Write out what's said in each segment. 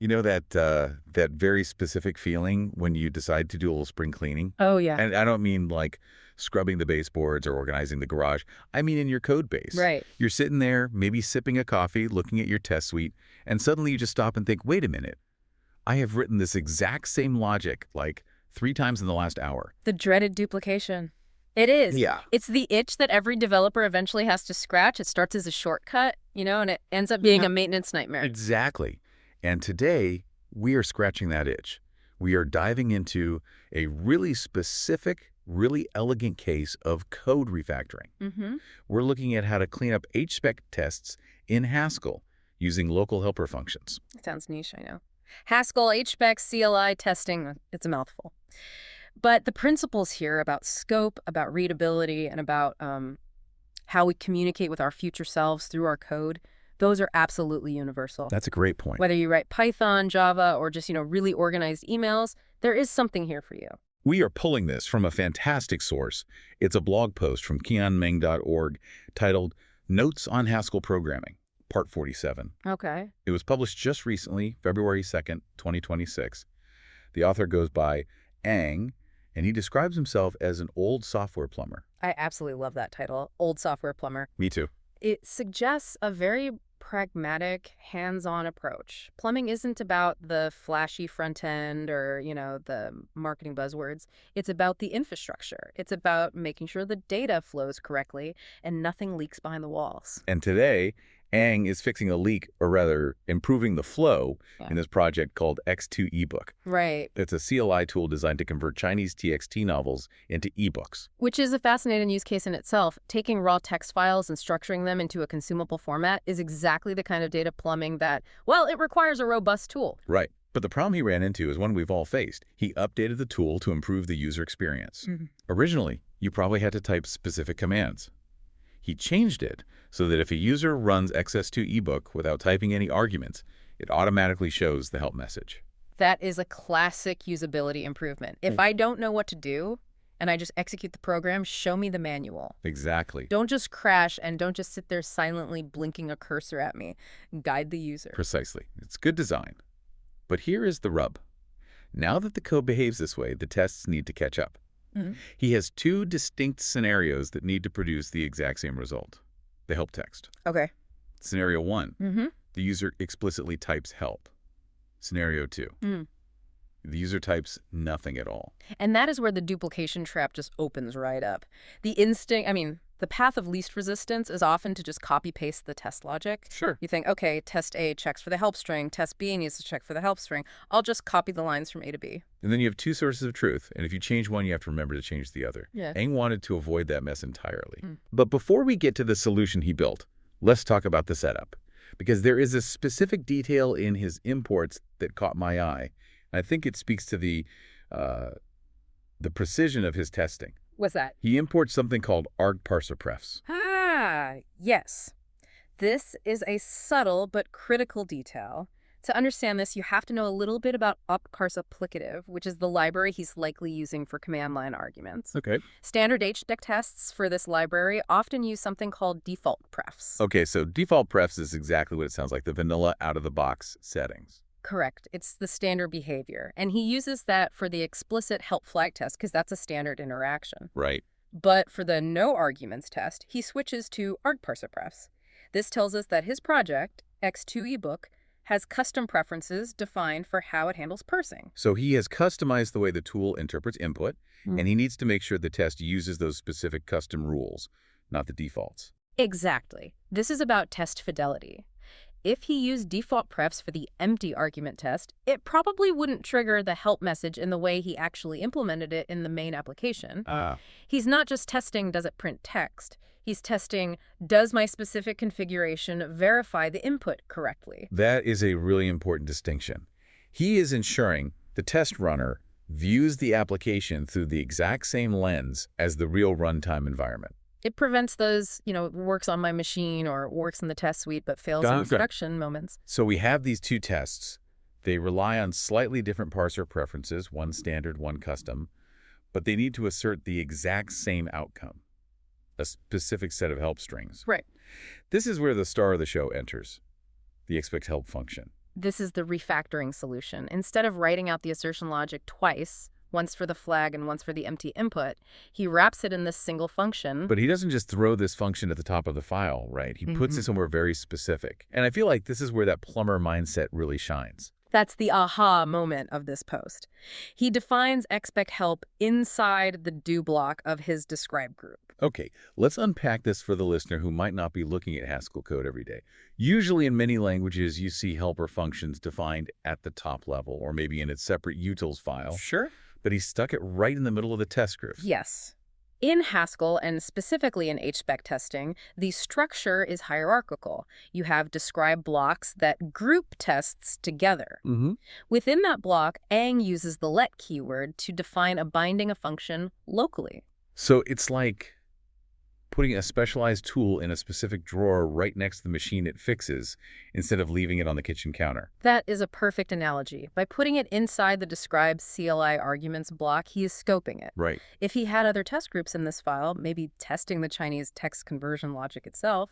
You know that very specific feeling when you decide to do a little spring cleaning? Oh, yeah. And I don't mean like scrubbing the baseboards or organizing the garage. I mean in your code base. Right. You're sitting there, maybe sipping a coffee, looking at your test suite, and suddenly you just stop and think, wait a minute. I have written this exact same logic like 3 times in the last hour. The dreaded duplication. It is. Yeah. It's the itch that every developer eventually has to scratch. It starts as a shortcut, and it ends up being a maintenance nightmare. Exactly. And today, we are scratching that itch. We are diving into a really specific, really elegant case of code refactoring. Mm-hmm. We're looking at how to clean up Hspec tests in Haskell using local helper functions. Sounds niche, I know. Haskell, Hspec, CLI testing, it's a mouthful. But the principles here about scope, about readability, and about how we communicate with our future selves through our code, those are absolutely universal. That's a great point. Whether you write Python, Java, or just, really organized emails, there is something here for you. We are pulling this from a fantastic source. It's a blog post from kianmeng.org titled Notes on Haskell Programming, Part 47. Okay. It was published just recently, February 2nd, 2026. The author goes by Ang, and he describes himself as an old software plumber. I absolutely love that title, Old Software Plumber. Me too. It suggests a very pragmatic, hands-on approach. Plumbing isn't about the flashy front end or, the marketing buzzwords. It's about the infrastructure. It's about making sure the data flows correctly and nothing leaks behind the walls. And today, Ang is fixing a leak, or rather, improving the flow in this project called X2 eBook. Right. It's a CLI tool designed to convert Chinese TXT novels into ebooks. Which is a fascinating use case in itself. Taking raw text files and structuring them into a consumable format is exactly the kind of data plumbing that, well, it requires a robust tool. Right. But the problem he ran into is one we've all faced. He updated the tool to improve the user experience. Mm-hmm. Originally, you probably had to type specific commands. He changed it so that if a user runs XS2 ebook without typing any arguments, it automatically shows the help message. That is a classic usability improvement. If I don't know what to do and I just execute the program, show me the manual. Exactly. Don't just crash and don't just sit there silently blinking a cursor at me. Guide the user. Precisely. It's good design. But here is the rub. Now that the code behaves this way, the tests need to catch up. Mm-hmm. He has 2 distinct scenarios that need to produce the exact same result. The help text. Okay. Scenario 1, Mm-hmm. the user explicitly types help. Scenario 2, the user types nothing at all. And that is where the duplication trap just opens right up. The path of least resistance is often to just copy-paste the test logic. Sure. You think, okay, test A checks for the help string, test B needs to check for the help string. I'll just copy the lines from A to B. And then you have 2 sources of truth, and if you change one, you have to remember to change the other. Yeah. Ang wanted to avoid that mess entirely. But before we get to the solution he built, let's talk about the setup. Because there is a specific detail in his imports that caught my eye. I think it speaks to the precision of his testing. What's that? He imports something called arg parser prefs. Ah, yes. This is a subtle but critical detail. To understand this, you have to know a little bit about parser, which is the library he's likely using for command line arguments. Okay. Standard Hspec tests for this library often use something called default prefs. Okay, so default prefs is exactly what it sounds like, the vanilla out-of-the-box settings. Correct. It's the standard behavior. And he uses that for the explicit help flag test because that's a standard interaction. Right. But for the no arguments test, he switches to arg parser prefs. This tells us that his project, X2 eBook, has custom preferences defined for how it handles parsing. So he has customized the way the tool interprets input, and he needs to make sure the test uses those specific custom rules, not the defaults. Exactly. This is about test fidelity. If he used default prefs for the empty argument test, it probably wouldn't trigger the help message in the way he actually implemented it in the main application. He's not just testing, does it print text? He's testing, does my specific configuration verify the input correctly? That is a really important distinction. He is ensuring the test runner views the application through the exact same lens as the real runtime environment. It prevents those, works on my machine or works in the test suite but fails in production moments. So we have these 2 tests. They rely on slightly different parser preferences, one standard, one custom, but they need to assert the exact same outcome, a specific set of help strings. Right. This is where the star of the show enters, the expect help function. This is the refactoring solution. Instead of writing out the assertion logic twice, once for the flag and once for the empty input, he wraps it in this single function. But he doesn't just throw this function at the top of the file, right? He puts it somewhere very specific. And I feel like this is where that plumber mindset really shines. That's the aha moment of this post. He defines expect help inside the do block of his describe group. Okay, let's unpack this for the listener who might not be looking at Haskell code every day. Usually in many languages, you see helper functions defined at the top level, or maybe in its separate utils file. Sure. But he stuck it right in the middle of the test script. Yes. In Haskell, and specifically in Hspec testing, the structure is hierarchical. You have describe blocks that group tests together. Within that block, Ang uses the let keyword to define a binding a function locally. So it's like putting a specialized tool in a specific drawer right next to the machine it fixes instead of leaving it on the kitchen counter. That is a perfect analogy. By putting it inside the describe CLI arguments block, he is scoping it. Right. If he had other test groups in this file, maybe testing the Chinese text conversion logic itself,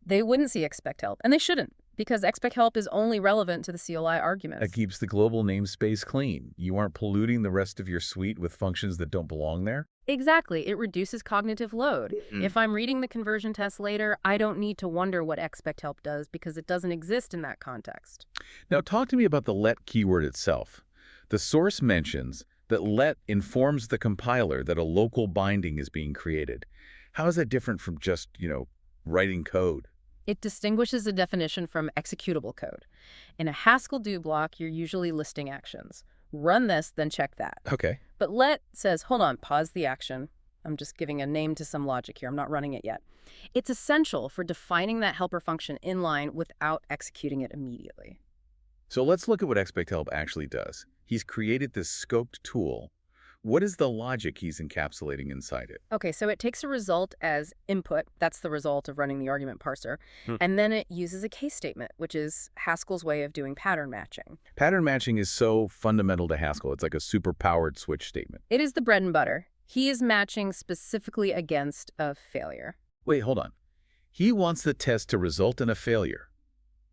they wouldn't see expect help. And they shouldn't, because expect help is only relevant to the CLI arguments. That keeps the global namespace clean. You aren't polluting the rest of your suite with functions that don't belong there. Exactly. It reduces cognitive load. If I'm reading the conversion test later, I don't need to wonder what expect help does because it doesn't exist in that context. Now talk to me about the let keyword itself. The source mentions that let informs the compiler that a local binding is being created. How is that different from just, writing code? It distinguishes the definition from executable code. In a Haskell do block, you're usually listing actions. Run this, then check that. Okay. But let says, hold on, pause the action. I'm just giving a name to some logic here. I'm not running it yet. It's essential for defining that helper function inline without executing it immediately. So let's look at what expect help actually does. He's created this scoped tool. What is the logic he's encapsulating inside it? Okay, so it takes a result as input. That's the result of running the argument parser. And then it uses a case statement, which is Haskell's way of doing pattern matching. Pattern matching is so fundamental to Haskell. It's like a super-powered switch statement. It is the bread and butter. He is matching specifically against a failure. Wait, hold on. He wants the test to result in a failure.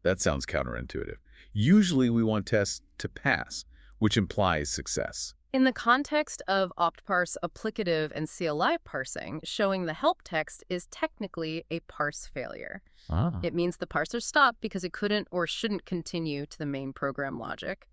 That sounds counterintuitive. Usually we want tests to pass, which implies success. In the context of octparse applicative and CLI parsing, showing the help text is technically a parse failure. It means the parser stopped because it couldn't or shouldn't continue to the main program logic.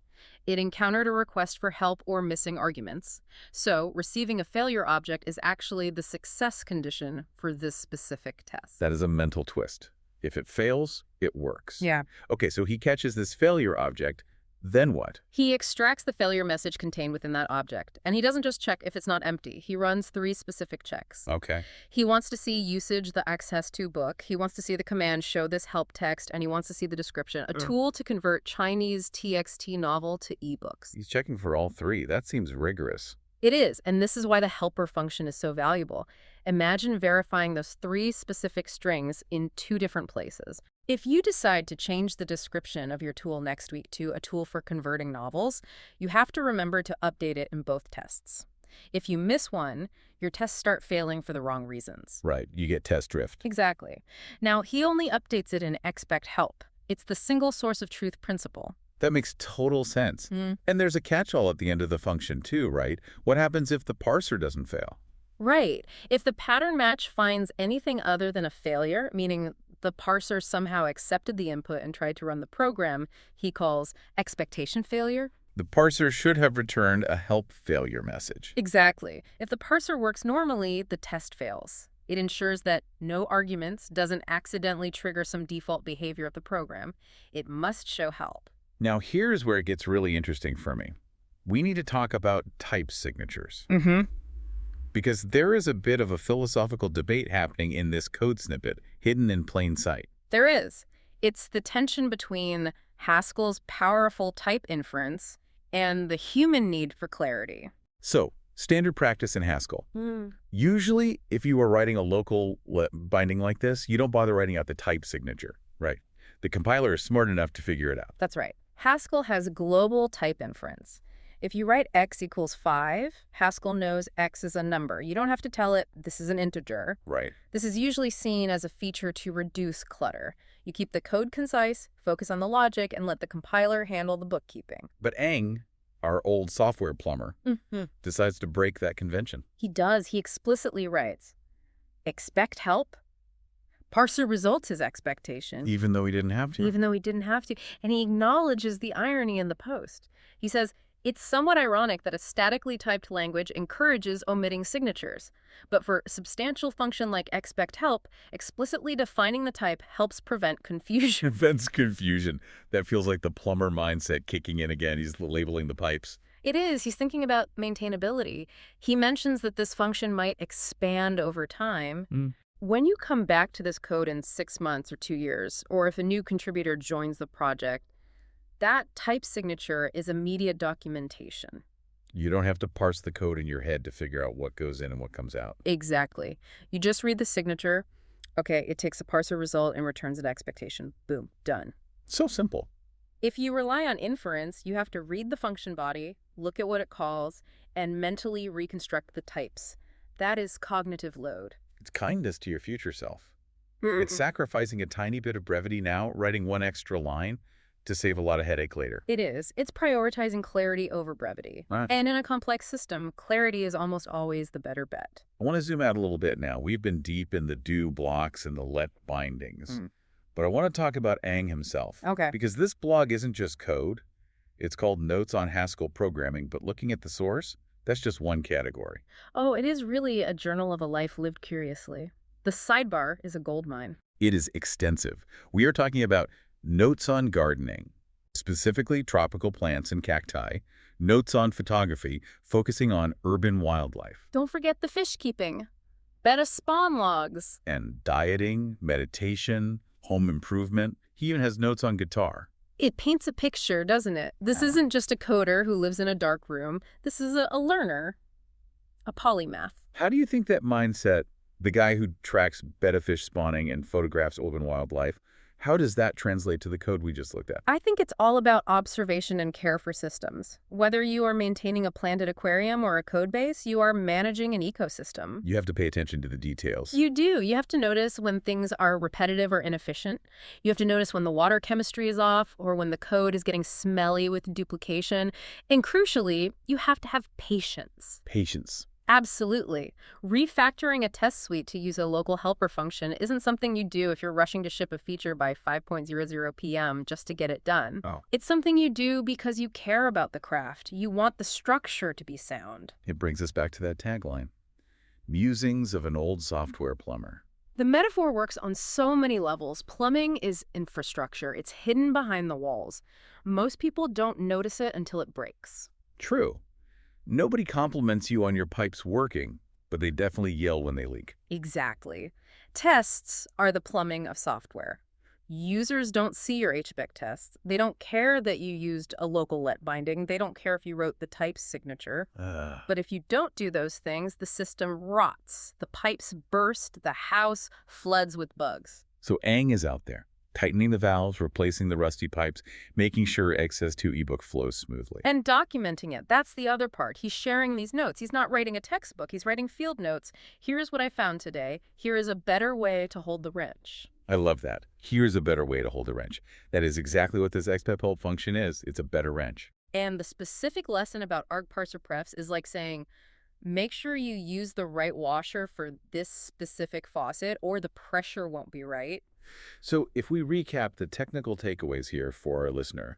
It encountered a request for help or missing arguments. So receiving a failure object is actually the success condition for this specific test. That is a mental twist. If it fails, it works. Yeah. Okay, so he catches this failure object. Then what? He extracts the failure message contained within that object, and he doesn't just check if it's not empty. He runs 3 specific checks. Okay. He wants to see usage, the access2 book. He wants to see the command show this help text, and he wants to see the description, a tool to convert Chinese TXT novel to ebooks. He's checking for all 3. That seems rigorous. It is, and this is why the helper function is so valuable. Imagine verifying those 3 specific strings in 2 different places. If you decide to change the description of your tool next week to a tool for converting novels, you have to remember to update it in both tests. If you miss one, your tests start failing for the wrong reasons. Right, you get test drift. Exactly. Now, he only updates it in expect help. It's the single source of truth principle. That makes total sense. And there's a catch-all at the end of the function too, right? What happens if the parser doesn't fail? Right. If the pattern match finds anything other than a failure, meaning the parser somehow accepted the input and tried to run the program, he calls expectation failure. The parser should have returned a help failure message. Exactly. If the parser works normally, the test fails. It ensures that no arguments doesn't accidentally trigger some default behavior of the program. It must show help. Now here's where it gets really interesting for me. We need to talk about type signatures. Because there is a bit of a philosophical debate happening in this code snippet, hidden in plain sight. There is. It's the tension between Haskell's powerful type inference and the human need for clarity. So, standard practice in Haskell. Usually, if you are writing a local binding like this, you don't bother writing out the type signature, right? The compiler is smart enough to figure it out. That's right. Haskell has global type inference. If you write x equals 5, Haskell knows x is a number. You don't have to tell it this is an integer. Right. This is usually seen as a feature to reduce clutter. You keep the code concise, focus on the logic, and let the compiler handle the bookkeeping. But Ang, our old software plumber, decides to break that convention. He does. He explicitly writes, expect help. Parser results his expectation. Even though he didn't have to. Even though he didn't have to. And he acknowledges the irony in the post. He says, it's somewhat ironic that a statically typed language encourages omitting signatures. But for a substantial function like expect help, explicitly defining the type helps prevent confusion. Prevents confusion. That feels like the plumber mindset kicking in again. He's labeling the pipes. It is. He's thinking about maintainability. He mentions that this function might expand over time. When you come back to this code in 6 months or 2 years, or if a new contributor joins the project, that type signature is immediate documentation. You don't have to parse the code in your head to figure out what goes in and what comes out. Exactly. You just read the signature. Okay, it takes a parser result and returns an expectation. Boom, done. So simple. If you rely on inference, you have to read the function body, look at what it calls, and mentally reconstruct the types. That is cognitive load. It's kindness to your future self. It's sacrificing a tiny bit of brevity now, writing one extra line to save a lot of headache later. It is. It's prioritizing clarity over brevity. Right. And in a complex system, clarity is almost always the better bet. I want to zoom out a little bit now. We've been deep in the do blocks and the let bindings. But I want to talk about Ang himself. Okay. Because this blog isn't just code. It's called Notes on Haskell Programming, but looking at the source, that's just one category. Oh, it is really a journal of a life lived curiously. The sidebar is a goldmine. It is extensive. We are talking about notes on gardening, specifically tropical plants and cacti, notes on photography, focusing on urban wildlife. Don't forget the fish keeping. Betta spawn logs. And dieting, meditation, home improvement. He even has notes on guitar. It paints a picture, doesn't it? This isn't just a coder who lives in a dark room. This is a learner, a polymath. How do you think that mindset, the guy who tracks betta fish spawning and photographs urban wildlife, how does that translate to the code we just looked at? I think it's all about observation and care for systems. Whether you are maintaining a planted aquarium or a code base, you are managing an ecosystem. You have to pay attention to the details. You do. You have to notice when things are repetitive or inefficient. You have to notice when the water chemistry is off or when the code is getting smelly with duplication. And crucially, you have to have patience. Patience. Absolutely. Refactoring a test suite to use a local helper function isn't something you do if you're rushing to ship a feature by 5:00 p.m. just to get it done. It's something you do because you care about the craft. You want the structure to be sound. It brings us back to that tagline. Musings of an old software plumber. The metaphor works on so many levels. Plumbing is infrastructure. It's hidden behind the walls. Most people don't notice it until it breaks. True. Nobody compliments you on your pipes working, but they definitely yell when they leak. Exactly. Tests are the plumbing of software. Users don't see your Hspec tests. They don't care that you used a local let binding. They don't care if you wrote the type signature. But if you don't do those things, the system rots. The pipes burst. The house floods with bugs. So Ang is out there, tightening the valves, replacing the rusty pipes, making sure XS2 ebook flows smoothly. And documenting it. That's the other part. He's sharing these notes. He's not writing a textbook. He's writing field notes. Here's what I found today. Here is a better way to hold the wrench. I love that. Here's a better way to hold a wrench. That is exactly what this expect help function is. It's a better wrench. And the specific lesson about argparser prefs is like saying, make sure you use the right washer for this specific faucet or the pressure won't be right. So if we recap the technical takeaways here for our listener,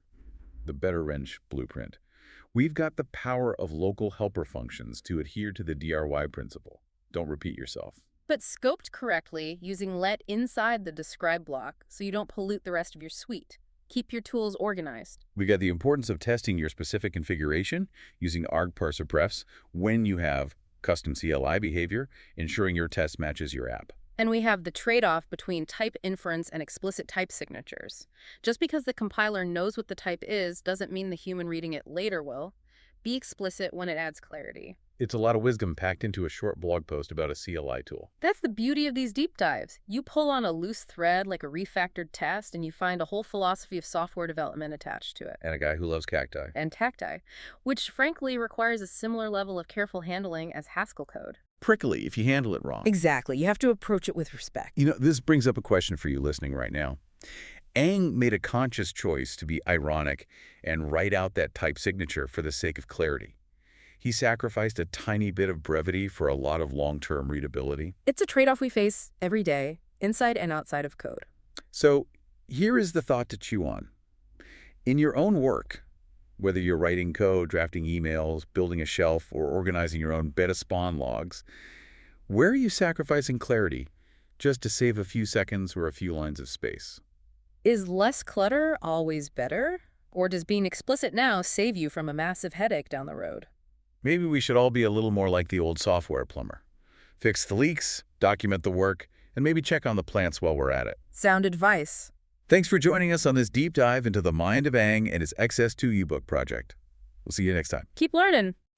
the better wrench blueprint, we've got the power of local helper functions to adhere to the DRY principle. Don't repeat yourself. But scoped correctly, using let inside the describe block so you don't pollute the rest of your suite. Keep your tools organized. We got the importance of testing your specific configuration using argparser prefs when you have custom CLI behavior, ensuring your test matches your app. And we have the trade-off between type inference and explicit type signatures. Just because the compiler knows what the type is doesn't mean the human reading it later will. Be explicit when it adds clarity. It's a lot of wisdom packed into a short blog post about a CLI tool. That's the beauty of these deep dives. You pull on a loose thread like a refactored test and you find a whole philosophy of software development attached to it. And a guy who loves cacti. And cacti, which frankly requires a similar level of careful handling as Haskell code. Prickly if you handle it wrong. Exactly. You have to approach it with respect. You know, this brings up a question for you listening right now. Ang made a conscious choice to be ironic and write out that type signature for the sake of clarity. He sacrificed a tiny bit of brevity for a lot of long-term readability. It's a trade-off we face every day, inside and outside of code. So here is the thought to chew on. In your own work, whether you're writing code, drafting emails, building a shelf, or organizing your own beta spawn logs, where are you sacrificing clarity just to save a few seconds or a few lines of space? Is less clutter always better? Or does being explicit now save you from a massive headache down the road? Maybe we should all be a little more like the old software plumber. Fix the leaks, document the work, and maybe check on the plants while we're at it. Sound advice. Thanks for joining us on this deep dive into the mind of Ang and his XS2 ebook project. We'll see you next time. Keep learning.